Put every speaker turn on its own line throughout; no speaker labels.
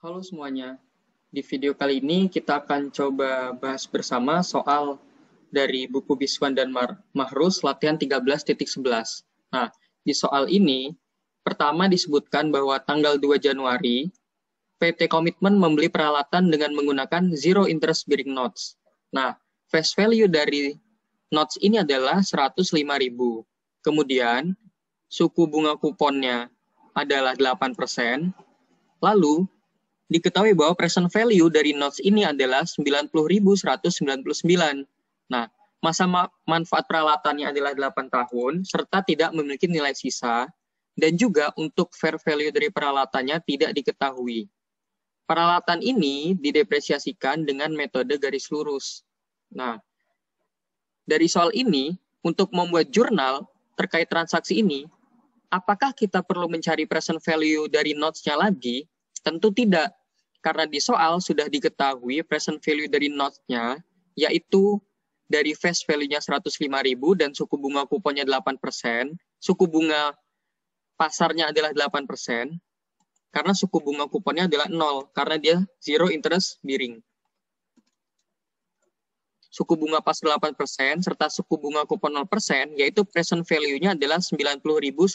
Halo semuanya, di video kali ini kita akan coba bahas bersama soal dari buku Biswan dan Mahrus latihan 13.11. Nah, di soal ini, pertama disebutkan bahwa tanggal 2 Januari, PT Komitmen membeli peralatan dengan menggunakan zero interest bearing notes. Nah, face value dari notes ini adalah 105.000. Kemudian, suku bunga kuponnya adalah 8%. Lalu, diketahui bahwa present value dari notes ini adalah 90.199. Nah, masa manfaat peralatannya adalah 8 tahun, serta tidak memiliki nilai sisa, dan juga untuk fair value dari peralatannya tidak diketahui. Peralatan ini didepresiasikan dengan metode garis lurus. Nah, dari soal ini, untuk membuat jurnal terkait transaksi ini, apakah kita perlu mencari present value dari notes-nya lagi? Tentu tidak, karena di soal sudah diketahui present value dari notes-nya, yaitu dari face value-nya 105.000 dan suku bunga kuponnya 8%, suku bunga pasarnya adalah 8%, karena suku bunga kuponnya adalah 0, karena dia zero interest bearing. Suku bunga pas 8%, serta suku bunga kupon 0%, yaitu present value-nya adalah 90.199.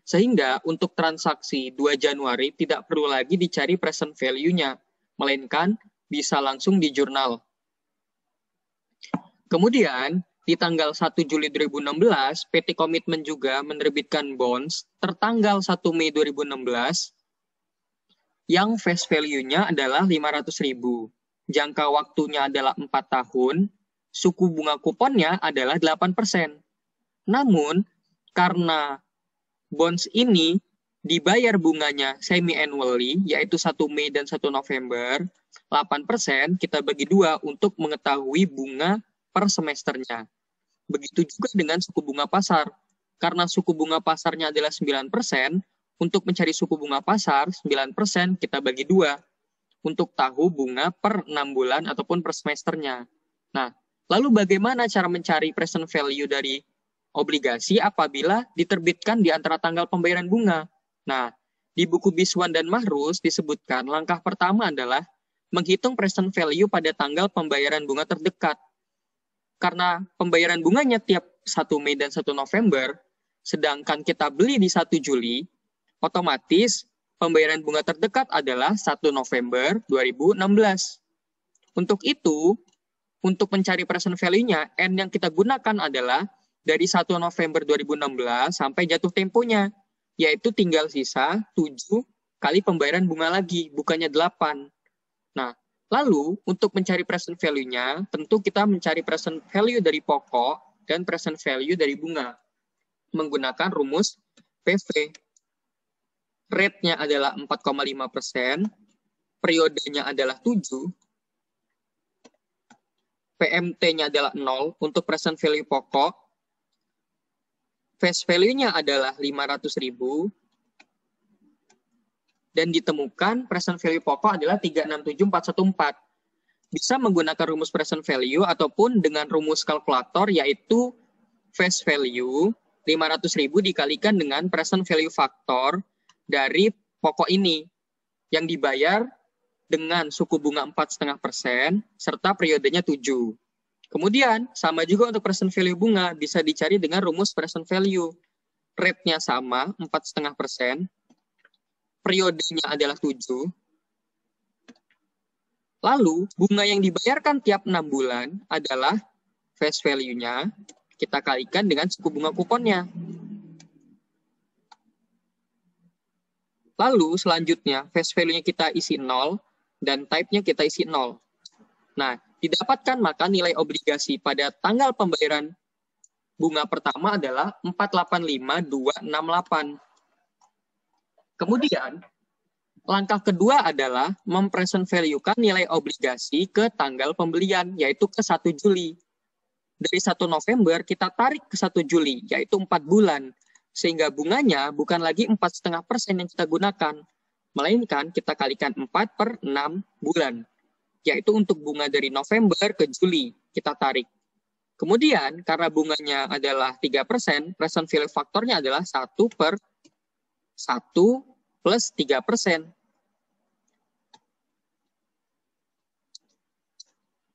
Sehingga untuk transaksi 2 Januari tidak perlu lagi dicari present value-nya, melainkan bisa langsung di jurnal. Kemudian, di tanggal 1 Juli 2016, PT Komitmen juga menerbitkan bonds tertanggal 1 Mei 2016 yang face value-nya adalah 500.000. Jangka waktunya adalah 4 tahun, suku bunga kuponnya adalah 8%. Namun, karena bonds ini dibayar bunganya semi-annually, yaitu 1 Mei dan 1 November, 8% kita bagi 2 untuk mengetahui bunga per semesternya. Begitu juga dengan suku bunga pasar. Karena suku bunga pasarnya adalah 9%, untuk mencari suku bunga pasar, 9% kita bagi 2. Untuk tahu bunga per 6 bulan ataupun per semesternya. Nah, lalu bagaimana cara mencari present value dari obligasi apabila diterbitkan di antara tanggal pembayaran bunga? Nah, di buku Biswan dan Mahrus disebutkan langkah pertama adalah menghitung present value pada tanggal pembayaran bunga terdekat. Karena pembayaran bunganya tiap 1 Mei dan 1 November, sedangkan kita beli di 1 Juli, otomatis pembayaran bunga terdekat adalah 1 November 2016. Untuk itu, untuk mencari present value-nya, N yang kita gunakan adalah dari 1 November 2016 sampai jatuh temponya, yaitu tinggal sisa 7 kali pembayaran bunga lagi, bukannya 8. Nah, lalu untuk mencari present value-nya, tentu kita mencari present value dari pokok dan present value dari bunga, menggunakan rumus PV. Rate-nya adalah 4,5%, periodenya adalah 7, PMT-nya adalah 0 untuk present value pokok, face value-nya adalah 500.000, dan ditemukan present value pokok adalah 367414. Bisa menggunakan rumus present value ataupun dengan rumus kalkulator, yaitu face value 500.000 dikalikan dengan present value faktor dari pokok ini yang dibayar dengan suku bunga 4,5% serta periodenya 7. Kemudian sama juga untuk present value bunga bisa dicari dengan rumus present value. Rate-nya sama 4,5%, periodenya adalah 7. Lalu bunga yang dibayarkan tiap 6 bulan adalah face value-nya kita kalikan dengan suku bunga kuponnya. Lalu selanjutnya face value-nya kita isi 0 dan type-nya kita isi 0. Nah, didapatkan maka nilai obligasi pada tanggal pembayaran bunga pertama adalah 485.268. Kemudian, langkah kedua adalah mempresent value-kan nilai obligasi ke tanggal pembelian, yaitu ke 1 Juli. Dari 1 November kita tarik ke 1 Juli, yaitu 4 bulan. Sehingga bunganya bukan lagi 4,5% yang kita gunakan, melainkan kita kalikan 4 per 6 bulan, yaitu untuk bunga dari November ke Juli kita tarik. Kemudian, karena bunganya adalah 3%, present value faktornya adalah 1 per 1 plus 3%.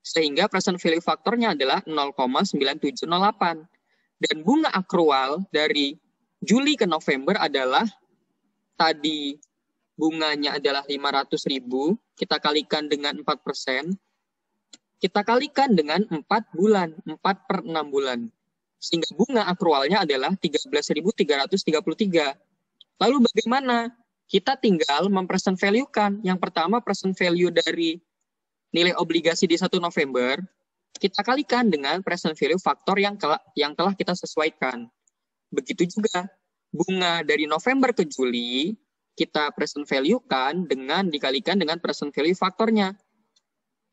Sehingga present value faktornya adalah 0,9708. Dan bunga akrual dari Juli ke November adalah tadi bunganya adalah 500.000, kita kalikan dengan 4%, kita kalikan dengan 4 bulan, 4 per 6 bulan. Sehingga bunga akrualnya adalah 13.333. Lalu bagaimana? Kita tinggal mempresent value-kan. Yang pertama, present value dari nilai obligasi di 1 November, kita kalikan dengan present value faktor yang telah kita sesuaikan. Begitu juga bunga dari November ke Juli, kita present value-kan dengan dikalikan dengan present value faktornya.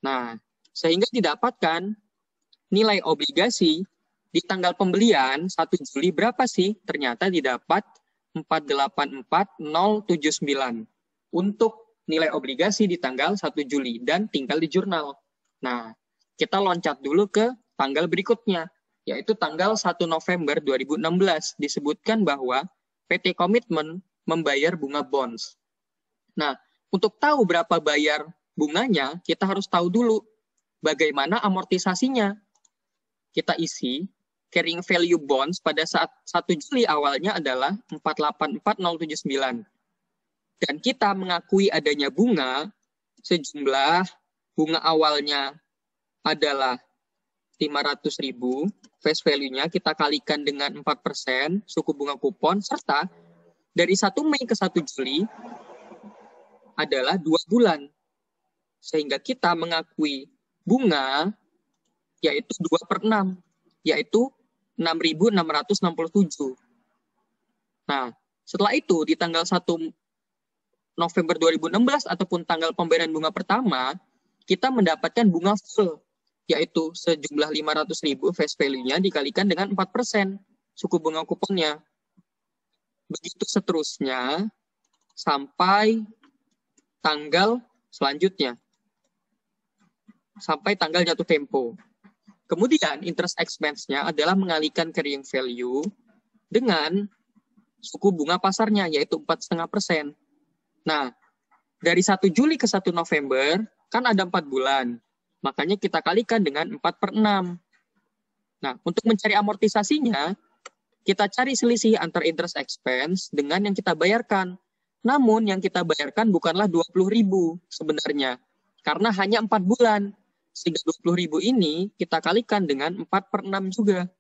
Nah, sehingga didapatkan nilai obligasi di tanggal pembelian 1 Juli berapa sih? Ternyata didapat 484.079 untuk nilai obligasi di tanggal 1 Juli dan tinggal di jurnal. Nah, kita loncat dulu ke tanggal berikutnya, yaitu tanggal 1 November 2016. Disebutkan bahwa PT Komitmen membayar bunga bonds. Nah, untuk tahu berapa bayar bunganya, kita harus tahu dulu bagaimana amortisasinya. Kita isi carrying value bonds pada saat 1 Juli awalnya adalah 484.079. Dan kita mengakui adanya bunga sejumlah bunga awalnya adalah 500.000, face value-nya kita kalikan dengan 4%, suku bunga kupon, serta dari 1 Mei ke 1 Juli adalah 2 bulan. Sehingga kita mengakui bunga yaitu 2 per 6, yaitu 6.667. Nah, setelah itu di tanggal 1 November 2016 ataupun tanggal pembayaran bunga pertama, kita mendapatkan bunga full, yaitu sejumlah 500.000 face value-nya dikalikan dengan 4% suku bunga kuponnya. Begitu seterusnya sampai tanggal selanjutnya. Sampai tanggal jatuh tempo. Kemudian interest expense-nya adalah mengalihkan carrying value dengan suku bunga pasarnya, yaitu 4,5%. Nah, dari 1 Juli ke 1 November, kan ada 4 bulan. Makanya kita kalikan dengan 4 per 6. Nah, untuk mencari amortisasinya, kita cari selisih antara interest expense dengan yang kita bayarkan. Namun, yang kita bayarkan bukanlah 20.000 sebenarnya. Karena hanya 4 bulan. Sehingga 20.000 ini kita kalikan dengan 4 per 6 juga.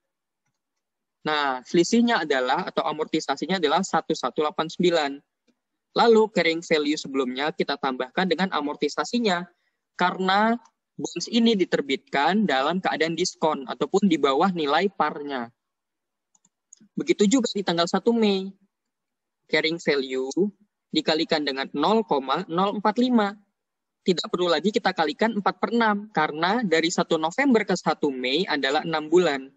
Nah, selisihnya adalah, atau amortisasinya adalah 1.189. Lalu, carrying value sebelumnya kita tambahkan dengan amortisasinya. Karena bonds ini diterbitkan dalam keadaan diskon, ataupun di bawah nilai parnya. Begitu juga di tanggal 1 Mei. Carrying value dikalikan dengan 0,045. Tidak perlu lagi kita kalikan 4 per 6, karena dari 1 November ke 1 Mei adalah 6 bulan.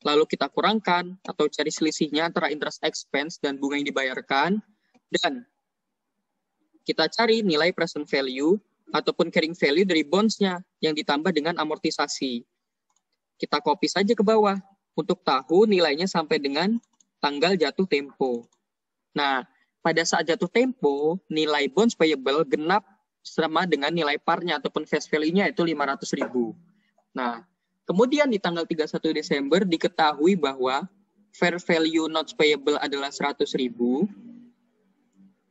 Lalu kita kurangkan atau cari selisihnya antara interest expense dan bunga yang dibayarkan, dan kita cari nilai present value ataupun carrying value dari bonds-nya yang ditambah dengan amortisasi. Kita copy saja ke bawah untuk tahu nilainya sampai dengan tanggal jatuh tempo. Nah, pada saat jatuh tempo, nilai bonds payable genap sama dengan nilai parnya ataupun face value-nya itu 500.000. Nah, kemudian di tanggal 31 Desember diketahui bahwa fair value notes payable adalah 100.000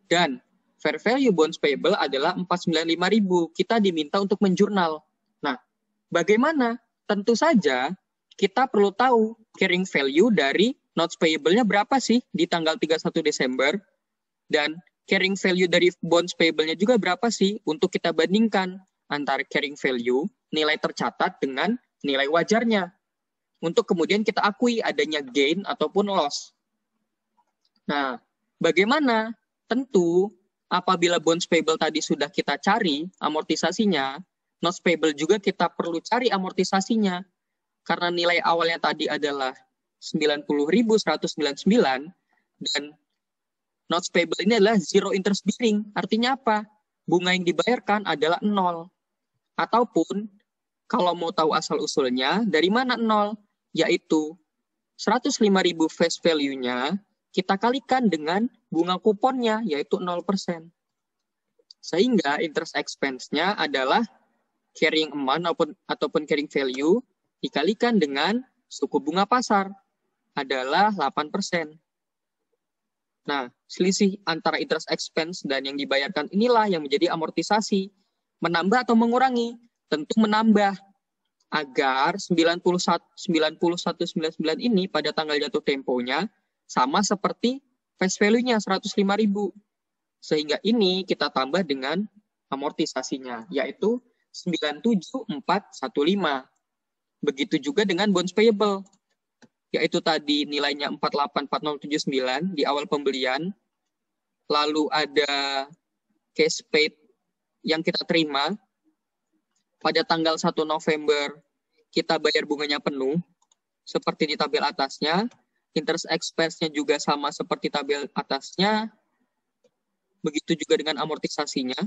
dan fair value bonds payable adalah 495.000. Kita diminta untuk menjurnal. Nah, bagaimana? Tentu saja kita perlu tahu carrying value dari notes payable-nya berapa sih di tanggal 31 Desember dan carrying value dari bonds payable-nya juga berapa sih untuk kita bandingkan antara carrying value, nilai tercatat dengan nilai wajarnya. Untuk kemudian kita akui adanya gain ataupun loss. Nah, bagaimana? Tentu apabila bonds payable tadi sudah kita cari amortisasinya, notes payable juga kita perlu cari amortisasinya. Karena nilai awalnya tadi adalah 90.199 dan notes payable ini adalah zero interest bearing. Artinya apa? Bunga yang dibayarkan adalah 0. Ataupun kalau mau tahu asal-usulnya, dari mana 0? Yaitu 105.000 face value-nya kita kalikan dengan bunga kuponnya, yaitu 0%. Sehingga interest expense-nya adalah carrying amount ataupun carrying value dikalikan dengan suku bunga pasar adalah 8%. Nah, selisih antara interest expense dan yang dibayarkan inilah yang menjadi amortisasi. Menambah atau mengurangi? Tentu menambah. Agar 91.99 ini pada tanggal jatuh temponya sama seperti face value-nya 105.000. Sehingga ini kita tambah dengan amortisasinya, yaitu 97415. Begitu juga dengan bonds payable, yaitu tadi nilainya 484079 di awal pembelian. Lalu ada cash paid yang kita terima pada tanggal 1 November, kita bayar bunganya penuh, seperti di tabel atasnya. Interest expense-nya juga sama seperti tabel atasnya. Begitu juga dengan amortisasinya.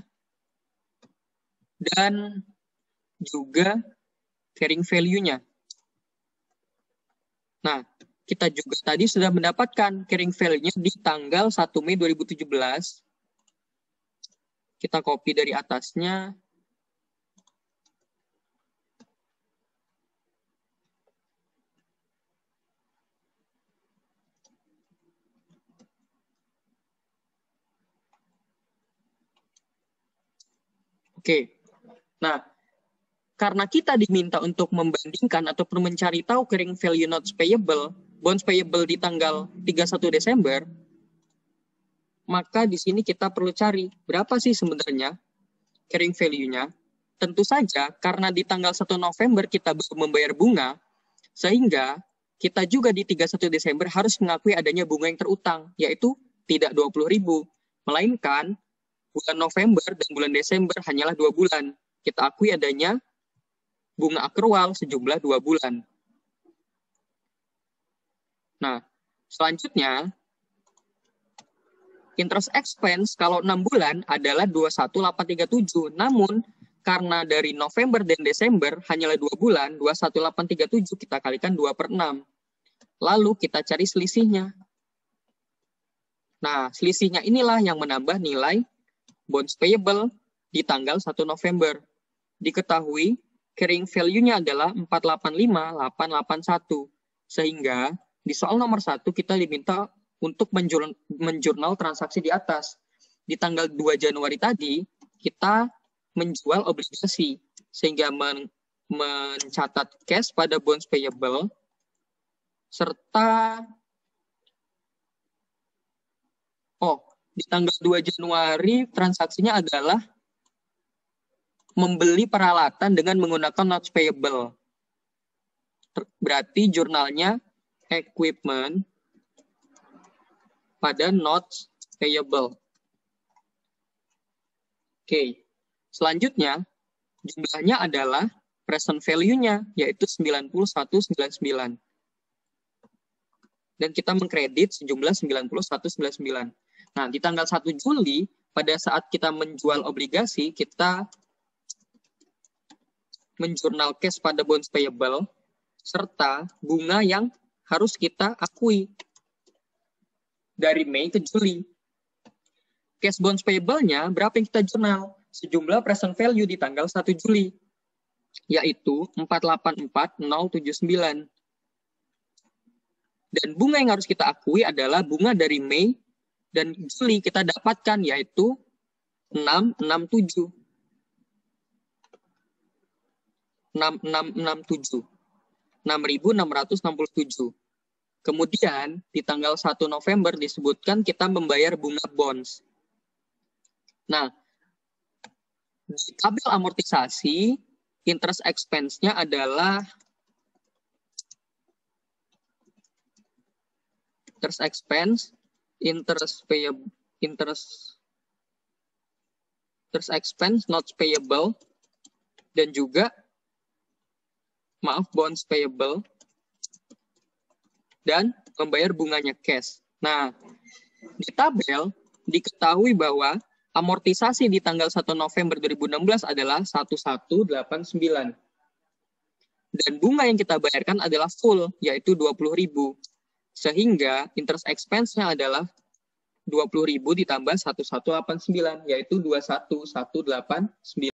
Dan juga carrying value-nya. Nah, kita juga tadi sudah mendapatkan carrying value-nya di tanggal 1 Mei 2017. Kita copy dari atasnya. Oke, nah karena kita diminta untuk membandingkan ataupun mencari tahu carrying value notes payable, bonds payable di tanggal 31 Desember, maka di sini kita perlu cari berapa sih sebenarnya carrying value-nya. Tentu saja karena di tanggal 1 November kita baru membayar bunga, sehingga kita juga di 31 Desember harus mengakui adanya bunga yang terutang, yaitu tidak 20.000, melainkan bulan November dan bulan Desember hanyalah 2 bulan. Kita akui adanya bunga akrual sejumlah 2 bulan. Nah, selanjutnya, interest expense kalau 6 bulan adalah 21.837. Namun, karena dari November dan Desember hanyalah 2 bulan, 21.837 kita kalikan 2/6. Lalu kita cari selisihnya. Nah, selisihnya inilah yang menambah nilai bonds payable di tanggal 1 November. Diketahui carrying value-nya adalah 485.881. Sehingga di soal nomor 1 kita diminta untuk menjurnal transaksi di atas. Di tanggal 2 Januari tadi kita menjual obligasi sehingga mencatat cash pada bonds payable serta di tanggal 2 Januari transaksinya adalah membeli peralatan dengan menggunakan notes payable. Berarti jurnalnya equipment pada notes payable. Oke. Selanjutnya, jumlahnya adalah present value-nya, yaitu 9199. Dan kita mengkredit sejumlah 9199. Nah, di tanggal 1 Juli, pada saat kita menjual obligasi, kita menjurnal cash pada bonds payable, serta bunga yang harus kita akui dari Mei ke Juli. Cash bonds payable-nya berapa yang kita jurnal? Sejumlah present value di tanggal 1 Juli, yaitu 484.079. Dan bunga yang harus kita akui adalah bunga dari Mei dan Juli kita dapatkan, yaitu 6.667. 6.667. Kemudian di tanggal 1 November disebutkan kita membayar bunga bonds. Nah, di tabel amortisasi, interest expense-nya adalah interest expense, interest expense, notes payable, dan juga bonds payable, dan membayar bunganya cash. Nah, di tabel diketahui bahwa amortisasi di tanggal 1 November 2016 adalah 1189. Dan bunga yang kita bayarkan adalah full, yaitu 20.000. Sehingga interest expense-nya adalah 20.000 ditambah 1189, yaitu 21.189.